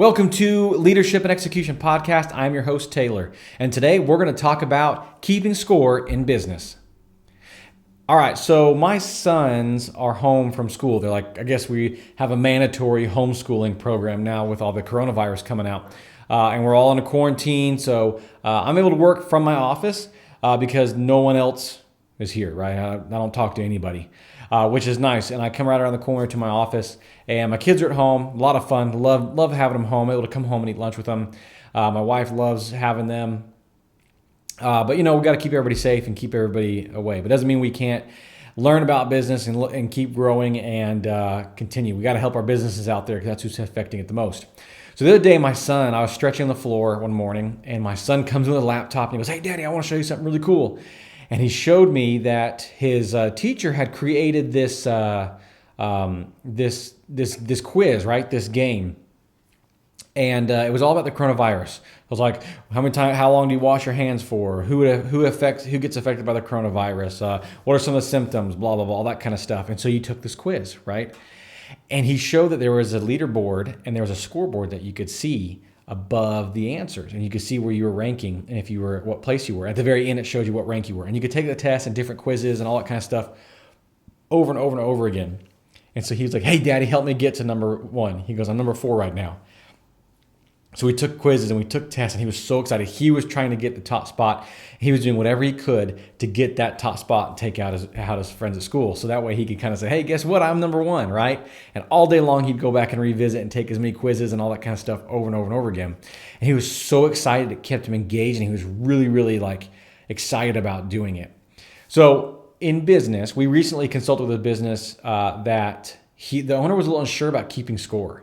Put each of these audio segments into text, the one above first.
Welcome to Leadership and Execution Podcast. I'm your host, Taylor, and today we're going to talk about keeping score in business. All right, so my sons are home from school. They're like, I guess we have a mandatory homeschooling program now with all the coronavirus coming out, and we're all in a quarantine, so I'm able to work from my office because no one else is here, right? I don't talk to anybody, which is nice, and I come right around the corner to my office. And my kids are at home, a lot of fun, love having them home, able to come home and eat lunch with them. My wife loves having them. But we got to keep everybody safe and keep everybody away. But it doesn't mean we can't learn about business and keep growing and continue. We got to help our businesses out there because that's who's affecting it the most. So the other day, I was stretching on the floor one morning, and my son comes in with a laptop and he goes, "Hey, Daddy, I want to show you something really cool." And he showed me that his teacher had created this this quiz, right? This game. And it was all about the coronavirus. It was like, how long do you wash your hands for? Who gets affected by the coronavirus? What are some of the symptoms? Blah, blah, blah, all that kind of stuff. And so you took this quiz, right? And he showed that there was a leaderboard and there was a scoreboard that you could see above the answers. And you could see where you were ranking and what place you were. At the very end, it showed you what rank you were. And you could take the test and different quizzes and all that kind of stuff over and over and over again. And so he was like, "Hey, Daddy, help me get to number 1. He goes, "I'm number 4 right now." So we took quizzes and we took tests, and he was so excited. He was trying to get the top spot. He was doing whatever he could to get that top spot and take out his friends at school. So that way he could kind of say, "Hey, guess what? I'm number 1, right?" And all day long he'd go back and revisit and take as many quizzes and all that kind of stuff over and over and over again. And he was so excited. It kept him engaged, and he was really, really excited about doing it. So in business, we recently consulted with a business that the owner was a little unsure about keeping score.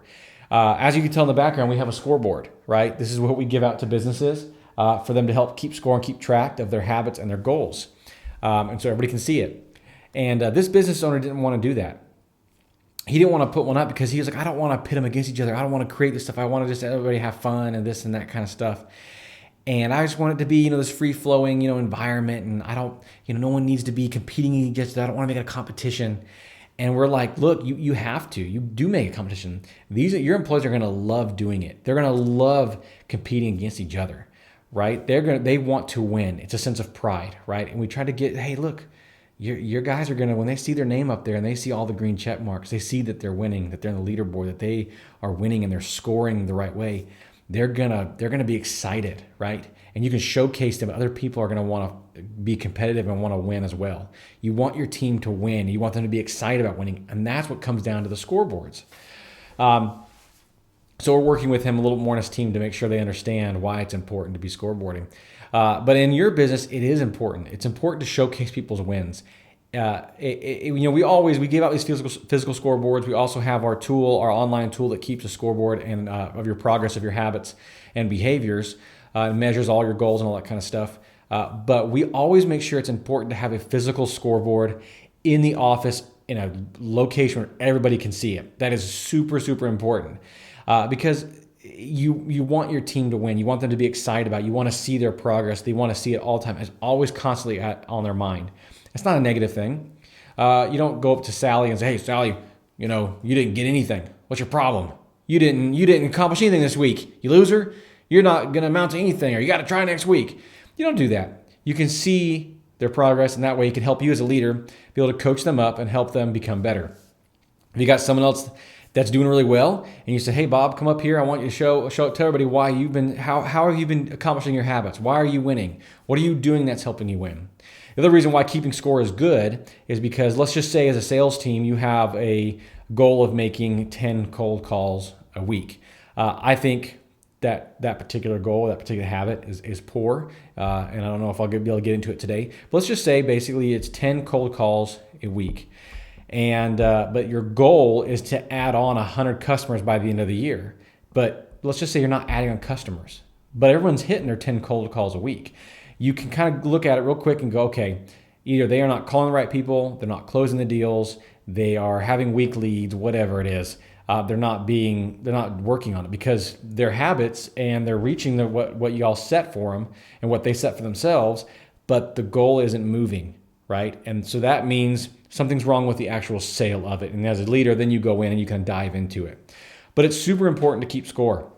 As you can tell in the background, we have a scoreboard, right? This is what we give out to businesses for them to help keep score and keep track of their habits and their goals. And so everybody can see it. And this business owner didn't want to do that. He didn't want to put one up because he was like, "I don't want to pit them against each other. I don't want to create this stuff. I want to just everybody have fun and this and that kind of stuff. And I just want it to be, this free-flowing, environment. And I don't, no one needs to be competing against that. I don't want to make it a competition." And we're like, "Look, you have to. You do make a competition. Your employees are going to love doing it. They're going to love competing against each other, right? They want to win. It's a sense of pride, right? And we try to get, hey, look, your guys are going to, when they see their name up there and they see all the green check marks, they see that they're winning, that they're in the leaderboard, that they are winning and they're scoring the right way. They're gonna be excited, right? And you can showcase them. Other people are gonna want to be competitive and want to win as well. You want your team to win. You want them to be excited about winning, and that's what comes down to the scoreboards. So we're working with him a little more on his team to make sure they understand why it's important to be scoreboarding. But in your business, it is important. It's important to showcase people's wins. We give out these physical scoreboards. We also have our online tool that keeps a scoreboard and of your progress of your habits and behaviors, measures all your goals and all that kind of stuff. But we always make sure it's important to have a physical scoreboard in the office in a location where everybody can see it. That is super, super important because you want your team to win. You want them to be excited about it. You want to see their progress. They want to see it all the time. It's always constantly on their mind. It's not a negative thing. You don't go up to Sally and say, "Hey, Sally, you didn't get anything. What's your problem? You didn't accomplish anything this week. You loser. You're not going to amount to anything, or you got to try next week." You don't do that. You can see their progress, and that way it can help you as a leader be able to coach them up and help them become better. If you got someone else that's doing really well, and you say, "Hey, Bob, come up here. I want you to show it to everybody how have you been accomplishing your habits? Why are you winning? What are you doing that's helping you win?" The other reason why keeping score is good is because, let's just say as a sales team, you have a goal of making 10 cold calls a week. I think that particular goal, that particular habit is poor. And I don't know if I'll be able to get into it today. But let's just say basically it's 10 cold calls a week. And but your goal is to add on 100 customers by the end of the year. But let's just say you're not adding on customers, but everyone's hitting their 10 cold calls a week. You can kind of look at it real quick and go, okay, either they are not calling the right people, they're not closing the deals, they are having weak leads, whatever it is. They're not working on it because their habits and they're reaching what you all set for them and what they set for themselves, but the goal isn't moving, right? And so that means something's wrong with the actual sale of it. And as a leader, then you go in and you can dive into it. But it's super important to keep score.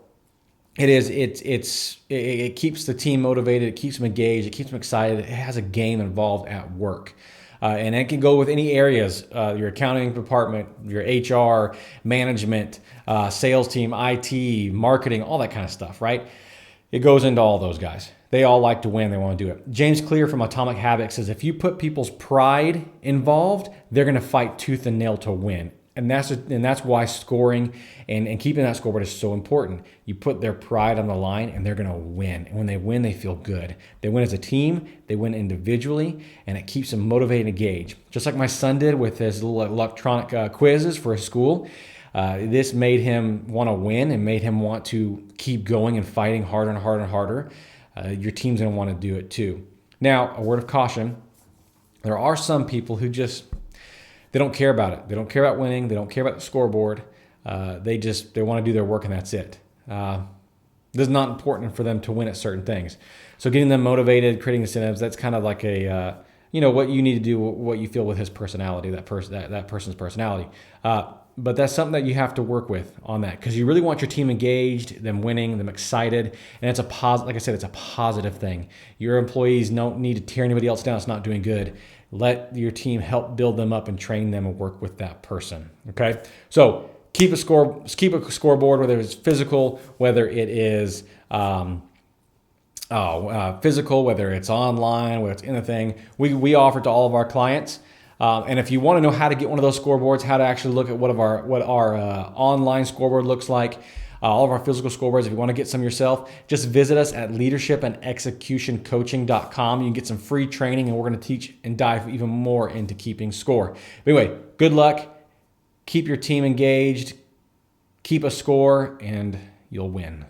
It keeps the team motivated, it keeps them engaged, it keeps them excited. It has a game involved at work. And it can go with any areas, your accounting department, your HR, management, sales team, IT, marketing, all that kind of stuff, right? It goes into all those guys. They all like to win. They want to do it. James Clear from Atomic Habits says, if you put people's pride involved, they're going to fight tooth and nail to win. And that's why scoring and keeping that scoreboard is so important. You put their pride on the line and they're going to win. And when they win, they feel good. They win as a team, they win individually, and it keeps them motivated and engaged. Just like my son did with his little electronic quizzes for his school. This made him want to win and made him want to keep going and fighting harder and harder and harder. Your team's going to want to do it too. Now, a word of caution. There are some people who they don't care about it. They don't care about winning. They don't care about the scoreboard. They want to do their work and that's it. This is not important for them to win at certain things. So getting them motivated, creating incentives, that's kind of like what you need to do, what you feel with his personality, that person's personality. But that's something that you have to work with on that because you really want your team engaged, them winning, them excited, and it's like I said, it's a positive thing. Your employees don't need to tear anybody else down. It's not doing good. Let your team help build them up and train them and work with that person. Okay, so keep a scoreboard, whether it's physical, whether it is physical, whether it's online, whether it's anything. We offer to all of our clients. And if you want to know how to get one of those scoreboards, how to actually look at what our online scoreboard looks like, all of our physical scoreboards, if you want to get some yourself, just visit us at leadershipandexecutioncoaching.com. You can get some free training, and we're going to teach and dive even more into keeping score. But anyway, good luck. Keep your team engaged. Keep a score, and you'll win.